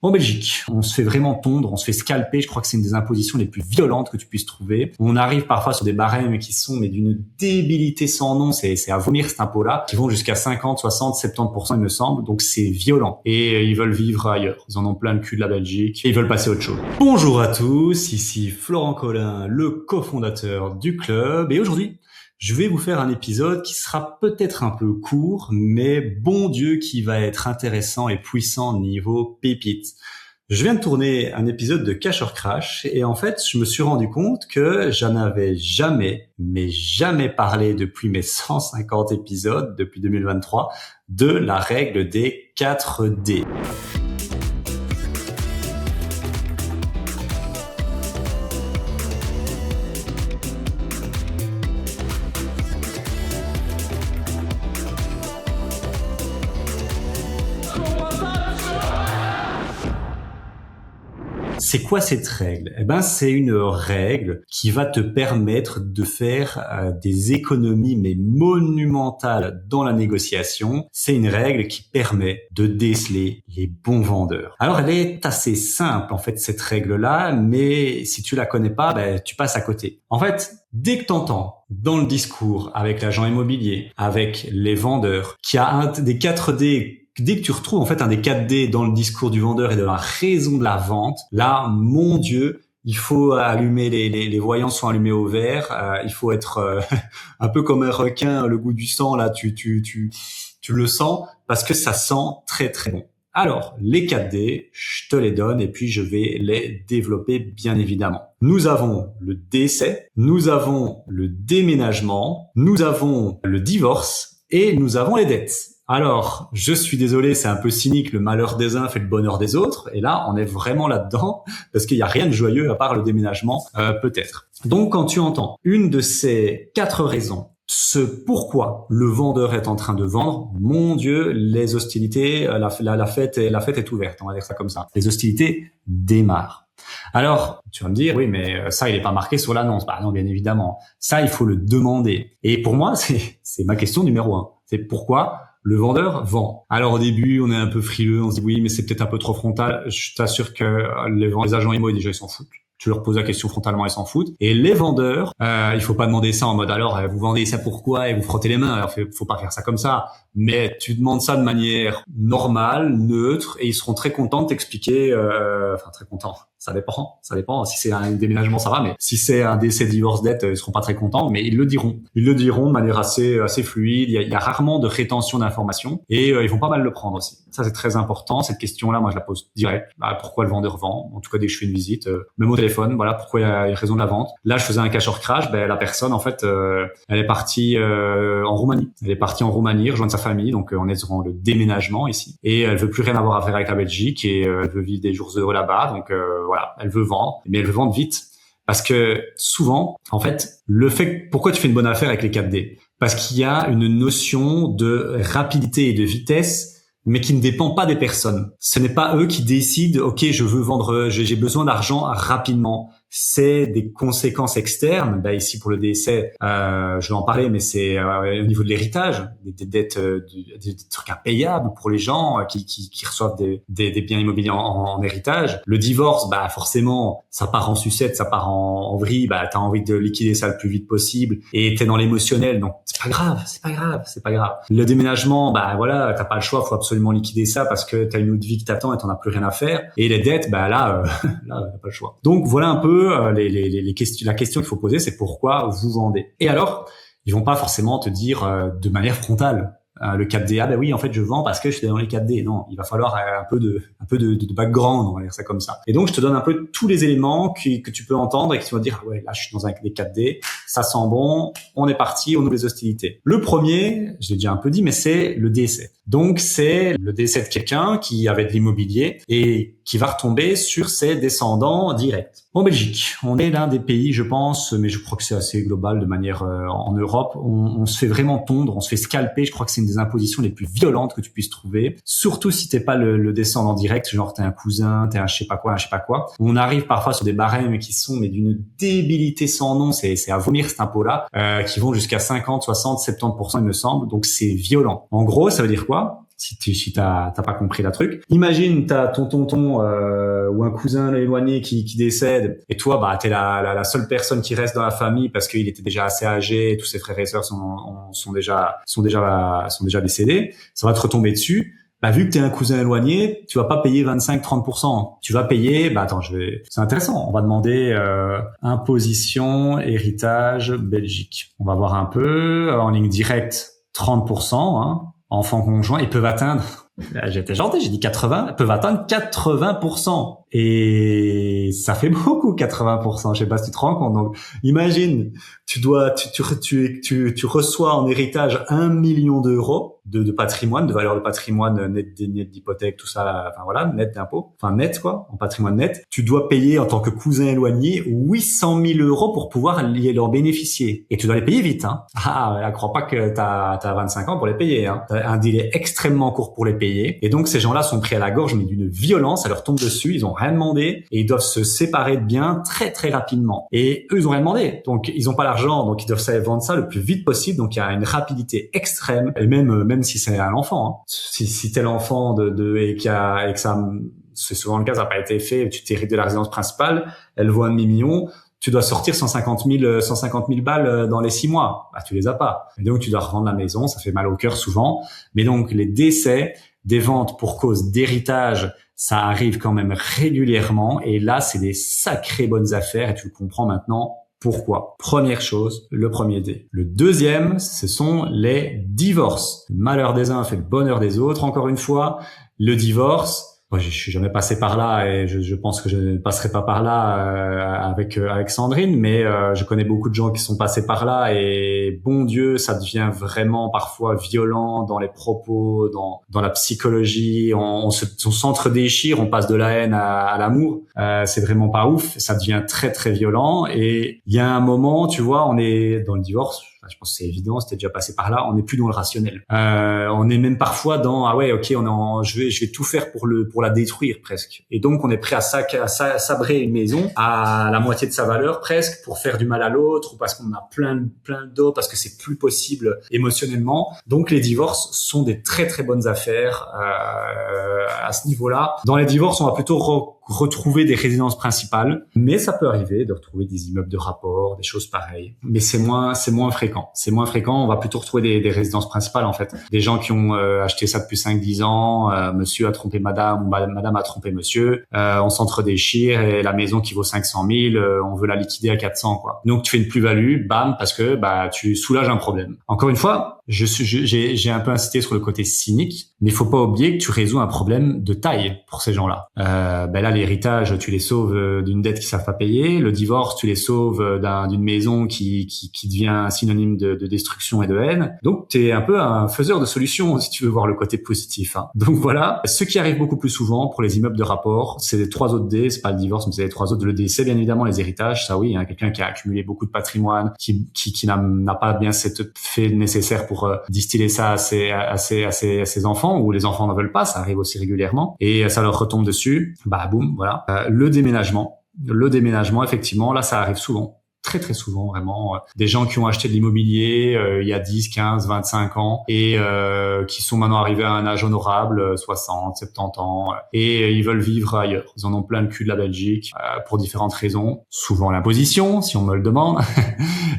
En Belgique, on se fait vraiment tondre, on se fait scalper. Je crois que c'est une des impositions les plus violentes que tu puisses trouver. On arrive parfois sur des barèmes qui sont mais d'une débilité sans nom. C'est à vomir cet impôt-là, qui vont jusqu'à 50, 60, 70% il me semble. Donc c'est violent. Et ils veulent vivre ailleurs. Ils en ont plein le cul de la Belgique et ils veulent passer à autre chose. Bonjour à tous, ici Florent Collin, le cofondateur du club. Et aujourd'hui, je vais vous faire un épisode qui sera peut-être un peu court, mais bon Dieu qui va être intéressant et puissant niveau pépite. Je viens de tourner un épisode de Cash or Crash et en fait, je me suis rendu compte que j'en avais jamais parlé depuis mes 150 épisodes, depuis 2023, de la règle des 4D. C'est quoi cette règle? C'est une règle qui va te permettre de faire des économies mais monumentales dans la négociation. C'est une règle qui permet de déceler les bons vendeurs. Alors elle est assez simple en fait cette règle-là, mais si tu la connais pas, tu passes à côté. En fait, dès que t'entends dans le discours avec l'agent immobilier, avec les vendeurs, qu'il y a un des 4D. Dès que tu retrouves en fait un des 4D dans le discours du vendeur et de la raison de la vente, là, mon Dieu, il faut allumer les voyants sont allumés au vert. Il faut être un peu comme un requin, le goût du sang là, tu le sens parce que ça sent très très bon. Alors, les 4D, je te les donne et puis je vais les développer bien évidemment. Nous avons le décès, nous avons le déménagement, nous avons le divorce et nous avons les dettes. Alors, je suis désolé, c'est un peu cynique, le malheur des uns fait le bonheur des autres. Et là, on est vraiment là-dedans parce qu'il n'y a rien de joyeux à part le déménagement, peut-être. Donc, quand tu entends une de ces 4 raisons, ce pourquoi le vendeur est en train de vendre, mon Dieu, les hostilités, la fête est ouverte, on va dire ça comme ça. Les hostilités démarrent. Alors, tu vas me dire, oui, mais ça, il est pas marqué sur l'annonce. Bah non, bien évidemment. Ça, il faut le demander. Et pour moi, c'est ma question numéro 1. C'est pourquoi le vendeur vend. Alors au début, on est un peu frileux, on se dit oui, mais c'est peut-être un peu trop frontal. Je t'assure que les agents immo, déjà, ils s'en foutent. Tu leur poses la question frontalement, ils s'en foutent. Et les vendeurs, il faut pas demander ça en mode alors vous vendez ça pourquoi et vous frottez les mains. Alors faut pas faire ça comme ça. Mais tu demandes ça de manière normale, neutre, et ils seront très contents de t'expliquer. Enfin très contents. Ça dépend. Si c'est un déménagement, ça va, mais si c'est un décès, divorce, dette, ils seront pas très contents, mais ils le diront. Ils le diront de manière assez fluide. Il y a rarement de rétention d'informations et ils vont pas mal le prendre aussi. Ça, c'est très important. Cette question-là, moi, je la pose direct. Pourquoi le vendeur vend? En tout cas, dès que je fais une visite, même au téléphone, voilà, pourquoi il y a une raison de la vente. Là, je faisais un cash or crash. La personne, en fait, elle est partie en Roumanie. Elle est partie en Roumanie, rejoindre sa famille. Donc, on est dans le déménagement ici. Et elle veut plus rien avoir à faire avec la Belgique et elle veut vivre des jours heureux là-bas. Donc, voilà, elle veut vendre, mais elle veut vendre vite. Parce que souvent, en fait, pourquoi tu fais une bonne affaire avec les 4D? Parce qu'il y a une notion de rapidité et de vitesse, mais qui ne dépend pas des personnes. Ce n'est pas eux qui décident, ok, je veux vendre, j'ai besoin d'argent rapidement. C'est des conséquences externes. Ici pour le décès, je vais en parler, mais c'est au niveau de l'héritage, des dettes, des trucs impayables pour les gens qui reçoivent des biens immobiliers en héritage. Le divorce, forcément, ça part en sucette, ça part en vrille. T'as envie de liquider ça le plus vite possible et t'es dans l'émotionnel, donc c'est pas grave. Le déménagement, voilà, t'as pas le choix, faut absolument liquider ça parce que t'as une autre vie qui t'attend et t'en as plus rien à faire. Et les dettes, là, t'as pas le choix. Donc voilà un peu les questions. La question qu'il faut poser, c'est pourquoi vous vendez. Et alors, ils vont pas forcément te dire de manière frontale le 4D. Oui, en fait, je vends parce que je suis dans les 4D. Non, il va falloir un peu de background, on va dire ça comme ça. Et donc, je te donne un peu tous les éléments que tu peux entendre et qui vont dire ouais, là, je suis dans les 4D, ça sent bon, on est parti, on ouvre les hostilités. Le premier, je l'ai déjà un peu dit, mais c'est le décès. Donc, c'est le décès de quelqu'un qui avait de l'immobilier et qui va retomber sur ses descendants directs. En Belgique, on est l'un des pays, je pense, mais je crois que c'est assez global de manière en Europe, on se fait vraiment tondre, on se fait scalper. Je crois que c'est une des impositions les plus violentes que tu puisses trouver, surtout si t'es pas le descendant direct, genre t'es un cousin, t'es un je sais pas quoi. On arrive parfois sur des barèmes qui sont mais d'une débilité sans nom, c'est à vomir cet impôt-là, qui vont jusqu'à 50, 60, 70% il me semble, donc c'est violent. En gros, ça veut dire quoi? si t'as pas compris la truc. Imagine t'as ton tonton ou un cousin éloigné qui décède et toi bah t'es la seule personne qui reste dans la famille parce qu'il était déjà assez âgé et tous ses frères et sœurs sont déjà décédés. Ça va te retomber dessus. Bah, vu que t'es un cousin éloigné, tu vas pas payer 25-30%. Tu vas payer, c'est intéressant. On va demander, imposition, héritage, Belgique. On va voir un peu, en ligne directe, 30%, hein. Enfants conjoints, ils peuvent atteindre, j'étais gentil, j'ai dit 80, ils peuvent atteindre 80%. Et ça fait beaucoup, 80%. Je sais pas si tu te rends compte. Donc, imagine, tu reçois en héritage 1 million d'euros de patrimoine, de valeur de patrimoine net d'hypothèque, tout ça, enfin voilà, net d'impôt, enfin net quoi, en patrimoine net. Tu dois payer en tant que cousin éloigné 800 000 euros pour pouvoir leur bénéficier. Et tu dois les payer vite, hein. Ah, crois pas que t'as 25 ans pour les payer, hein. T'as un délai extrêmement court pour les payer. Et donc, ces gens-là sont pris à la gorge, mais d'une violence, ça leur tombe dessus, ils ont rien demandé et ils doivent se séparer de biens très très rapidement. Et eux, ils ont rien demandé, donc ils ont pas l'argent, donc ils doivent vendre ça le plus vite possible. Donc il y a une rapidité extrême. Et même si c'est un enfant, hein. Si t'es l'enfant et que ça, c'est souvent le cas, ça n'a pas été fait, tu t'hérites de la résidence principale, elle vaut 1,5 million. Tu dois sortir 150 000 balles dans les 6 mois. Bah, tu les as pas. Et donc, tu dois revendre la maison. Ça fait mal au cœur souvent. Mais donc, les décès, des ventes pour cause d'héritage, ça arrive quand même régulièrement. Et là, c'est des sacrées bonnes affaires. Et tu le comprends maintenant pourquoi. Première chose, le premier D. Le deuxième, ce sont les divorces. Le malheur des uns fait le bonheur des autres. Encore une fois, le divorce. Moi, je suis jamais passé par là et je pense que je ne passerai pas par là avec Sandrine, mais je connais beaucoup de gens qui sont passés par là et bon Dieu, ça devient vraiment parfois violent dans les propos, dans la psychologie. On s'entre-déchire, on passe de la haine à l'amour. C'est vraiment pas ouf, ça devient très très violent et il y a un moment, tu vois, on est dans le divorce. Je pense que c'est évident, c'était déjà passé par là. On n'est plus dans le rationnel. On est même parfois dans ah ouais, ok, je vais tout faire pour la détruire presque. Et donc on est prêt à sabrer une maison à la moitié de sa valeur presque pour faire du mal à l'autre ou parce qu'on a plein d'eau parce que c'est plus possible émotionnellement. Donc les divorces sont des très très bonnes affaires à ce niveau-là. Dans les divorces, on va plutôt retrouver des résidences principales, mais ça peut arriver de retrouver des immeubles de rapport, des choses pareilles. Mais c'est moins fréquent. C'est moins fréquent. On va plutôt retrouver des résidences principales, en fait. Des gens qui ont acheté ça depuis 5-10 ans, monsieur a trompé madame ou madame a trompé monsieur, on s'entre-déchire et la maison qui vaut 500 000, on veut la liquider à 400, quoi. Donc, tu fais une plus-value, bam, parce que, tu soulages un problème. Encore une fois, j'ai un peu incité sur le côté cynique, mais il faut pas oublier que tu résous un problème de taille pour ces gens-là. Là, l'héritage, tu les sauves d'une dette qu'ils savent pas payer. Le divorce, tu les sauves d'une maison qui devient synonyme de destruction et de haine. Donc, t'es un peu un faiseur de solutions si tu veux voir le côté positif, hein. Donc voilà. Ce qui arrive beaucoup plus souvent pour les immeubles de rapport, c'est les 3 autres D. C'est pas le divorce, mais c'est les 3 autres. Le D, c'est bien évidemment les héritages. Ça, oui, hein, quelqu'un qui a accumulé beaucoup de patrimoine, qui n'a pas bien cette fait nécessaire pour distiller ça à ses enfants, ou les enfants ne veulent pas. Ça arrive aussi régulièrement et ça leur retombe dessus. Bah boum. Voilà. Le déménagement, effectivement, là, ça arrive souvent. Très très souvent, vraiment, des gens qui ont acheté de l'immobilier il y a 10, 15, 25 ans et qui sont maintenant arrivés à un âge honorable, 60, 70 ans, et ils veulent vivre ailleurs. Ils en ont plein le cul de la Belgique pour différentes raisons, souvent l'imposition, si on me le demande,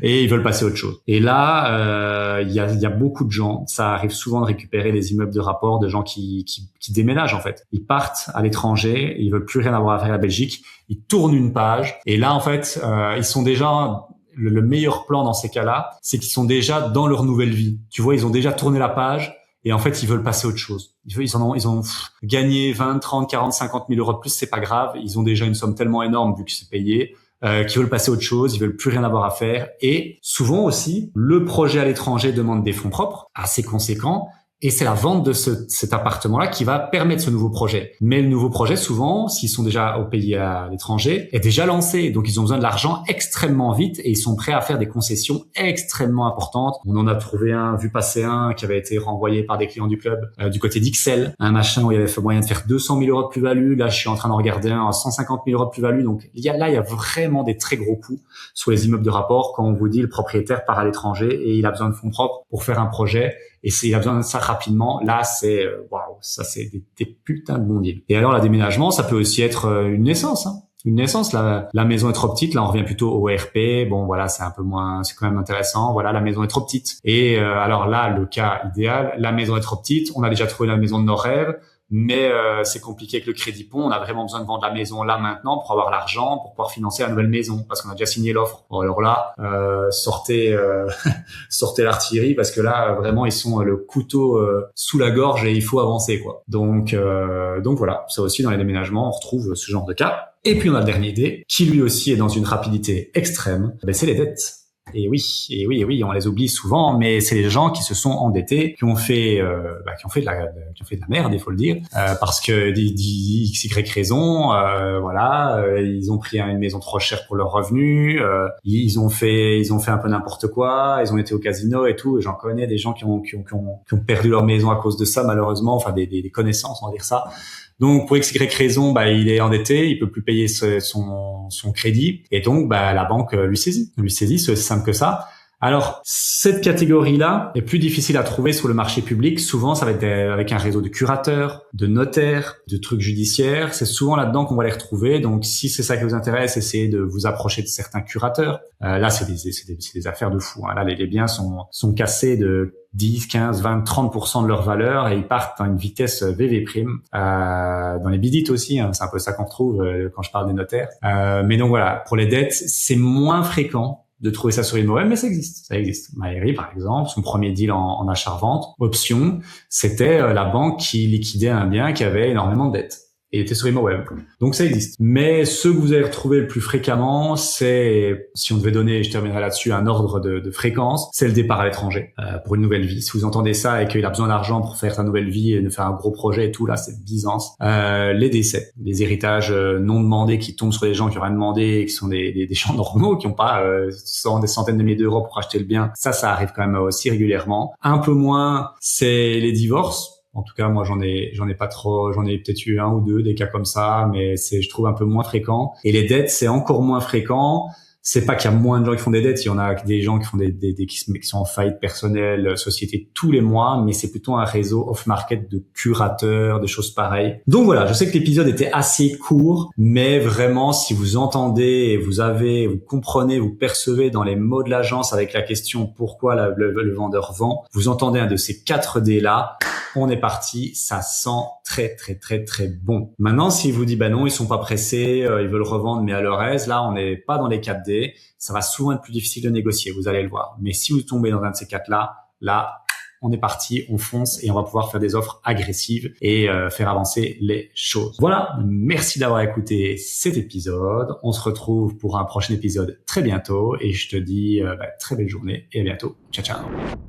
et ils veulent passer à autre chose. Et là, il y a beaucoup de gens, ça arrive souvent de récupérer des immeubles de rapport de gens qui déménagent en fait. Ils partent à l'étranger, ils veulent plus rien avoir à faire à la Belgique, ils tournent une page, et là en fait, ils sont déjà le meilleur plan dans ces cas-là, c'est qu'ils sont déjà dans leur nouvelle vie. Tu vois, ils ont déjà tourné la page et en fait, ils veulent passer à autre chose. Ils ont gagné 20, 30, 40, 50 000 euros de plus, c'est pas grave. Ils ont déjà une somme tellement énorme vu que c'est payé, qu'ils veulent passer à autre chose, ils veulent plus rien avoir à faire. Et souvent aussi, le projet à l'étranger demande des fonds propres assez conséquents. Et c'est la vente de cet appartement-là qui va permettre ce nouveau projet. Mais le nouveau projet, souvent, s'ils sont déjà au pays à l'étranger, est déjà lancé. Donc, ils ont besoin de l'argent extrêmement vite et ils sont prêts à faire des concessions extrêmement importantes. On en a trouvé vu passer un qui avait été renvoyé par des clients du club du côté d'Ixelles. Un machin où il y avait moyen de faire 200 000 euros de plus-value. Là, je suis en train d'en regarder un à 150 000 euros de plus-value. Donc, il y a vraiment des très gros coûts sur les immeubles de rapport quand on vous dit le propriétaire part à l'étranger et il a besoin de fonds propres pour faire un projet. et il a besoin de ça rapidement, là c'est waouh, ça c'est des putains de bons deals. Et alors, la déménagement, ça peut aussi être une naissance, hein. Une naissance, la maison est trop petite, là on revient plutôt au RP, bon voilà, c'est un peu moins, c'est quand même intéressant, voilà, la maison est trop petite. Et alors là, le cas idéal, la maison est trop petite, on a déjà trouvé la maison de nos rêves, mais c'est compliqué avec le crédit pont, on a vraiment besoin de vendre la maison là maintenant pour avoir l'argent, pour pouvoir financer la nouvelle maison, parce qu'on a déjà signé l'offre. Bon, alors là, sortez l'artillerie, parce que là, vraiment, ils sont le couteau sous la gorge et il faut avancer, quoi. Donc voilà, ça aussi dans les déménagements, on retrouve ce genre de cas. Et puis on a le dernier dé, qui lui aussi est dans une rapidité extrême, c'est les dettes. Et oui, on les oublie souvent, mais c'est les gens qui se sont endettés, qui ont fait de la merde, il faut le dire, parce que d'XY raisons, ils ont pris une maison trop chère pour leurs revenus, ils ont fait un peu n'importe quoi, ils ont été au casino et tout. Et j'en connais des gens qui ont perdu leur maison à cause de ça, malheureusement, enfin des connaissances, on va dire ça. Donc pour XY raison, il est endetté, il peut plus payer son crédit, et donc la banque lui saisit, c'est aussi simple que ça. Alors cette catégorie-là est plus difficile à trouver sur le marché public. Souvent, ça va être avec un réseau de curateurs, de notaires, de trucs judiciaires. C'est souvent là-dedans qu'on va les retrouver. Donc si c'est ça qui vous intéresse, essayez de vous approcher de certains curateurs. Là, c'est des affaires de fou, hein. Là, les biens sont cassés de 10, 15, 20, 30% de leur valeur, et ils partent à une vitesse VV'. Dans les bidites aussi, hein, c'est un peu ça qu'on retrouve quand je parle des notaires. Mais donc voilà, pour les dettes, c'est moins fréquent de trouver ça sur ImoWeb, mais ça existe. Maëri, par exemple, son premier deal en achat-revente, option, c'était la banque qui liquidait un bien qui avait énormément de dettes. Et était sur ImoWeb. Donc ça existe. Mais ceux que vous allez retrouver le plus fréquemment, c'est, si on devait donner, je terminerai là-dessus, un ordre de fréquence, c'est le départ à l'étranger pour une nouvelle vie. Si vous entendez ça et qu'il a besoin d'argent pour faire sa nouvelle vie et de faire un gros projet et tout, là, c'est Byzance. Les décès, les héritages non demandés qui tombent sur les gens qui ont rien demandé et qui sont des gens normaux, qui n'ont pas des centaines de milliers d'euros pour acheter le bien. Ça arrive quand même aussi régulièrement. Un peu moins, c'est les divorces. En tout cas, moi, j'en ai pas trop, j'en ai peut-être eu un ou deux, des cas comme ça, mais je trouve un peu moins fréquent. Et les dettes, c'est encore moins fréquent. C'est pas qu'il y a moins de gens qui font des dettes, il y en a des gens qui font qui sont en faillite personnelle, société tous les mois, mais c'est plutôt un réseau off-market de curateurs, des choses pareilles. Donc voilà, je sais que l'épisode était assez court, mais vraiment, si vous entendez, vous comprenez, vous percevez dans les mots de l'agence avec la question pourquoi le vendeur vend, vous entendez un de ces 4 D là, on est parti, ça sent très très très très bon. Maintenant, s'il vous dit non, ils sont pas pressés, ils veulent revendre mais à leur aise, là on n'est pas dans les 4D, ça va souvent être plus difficile de négocier, vous allez le voir. Mais si vous tombez dans un de ces 4 là on est parti, on fonce et on va pouvoir faire des offres agressives et faire avancer les choses. Voilà, merci d'avoir écouté cet épisode. On se retrouve pour un prochain épisode très bientôt et je te dis très belle journée et à bientôt. Ciao ciao.